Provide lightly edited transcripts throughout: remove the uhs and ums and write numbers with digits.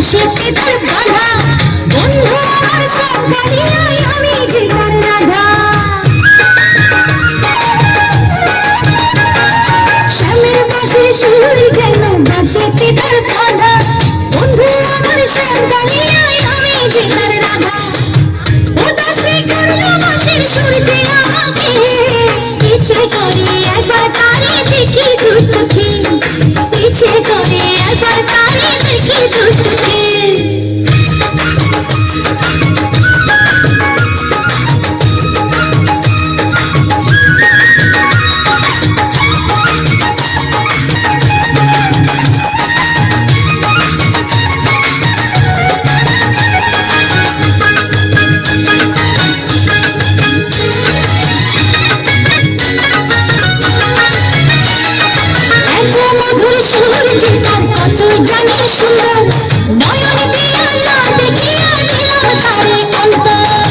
বাঁশিতে তার বাধা, বন্ধু আমার সঙ্গানিয়ায় আমি যে তার রাধা। শ্যামের বাঁশির সুর যেন বাঁশিতে তার বাধা, বন্ধু আমার সঙ্গানিয়ায় আমি যে তার রাধা। উদাসী করলো বাঁশির সুর যে আমাকে, ইচ্ছে করে একবার তারে দেখি দু চোখে, ইচ্ছে করে একবার তারে দেখি দু চোখে। মধুর সুর যে তার কত জানি সুন্দর, নয়ন দিয়া না দেখিয়া দিলাম তারে অন্তর।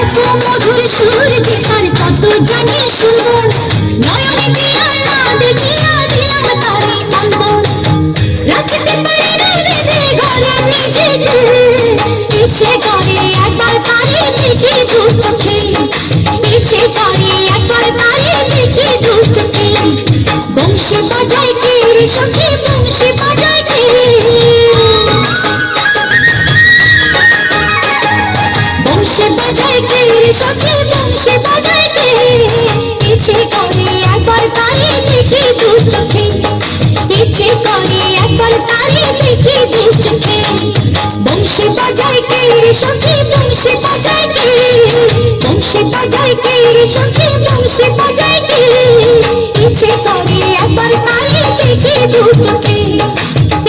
এত মধুর সুর যে তার কত জানি সুন্দর, নয়ন দিয়া না দেখিয়া দিলাম তারে অন্তর। রাখতে পারি না বেঁধে ঘরে নিজেকে, ইচ্ছে করে একবার তারে দেখি দু চোখে, ইচ্ছে করে একবার তারে দেখি দু চোখে। বংশী বাজায় কে রে সখী, বংশী বাজায় কে, বংশী বাজায় কে রে সখী, বংশী বাজায় কে। ইচ্ছে করে একবার তারে দেখি দু চোখে, ইচ্ছে করে একবার তারে দেখি দু চোখে। বংশী বাজায় কে রে সখী, বংশী বাজায় কে, বংশী বাজায় কে রে সখী, বংশী বাজায় কে। ইচ্ছে করে একবার তারে দেখি দু চোখে,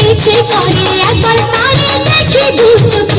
ইচ্ছে করে একবার তারে দেখি দু চোখে।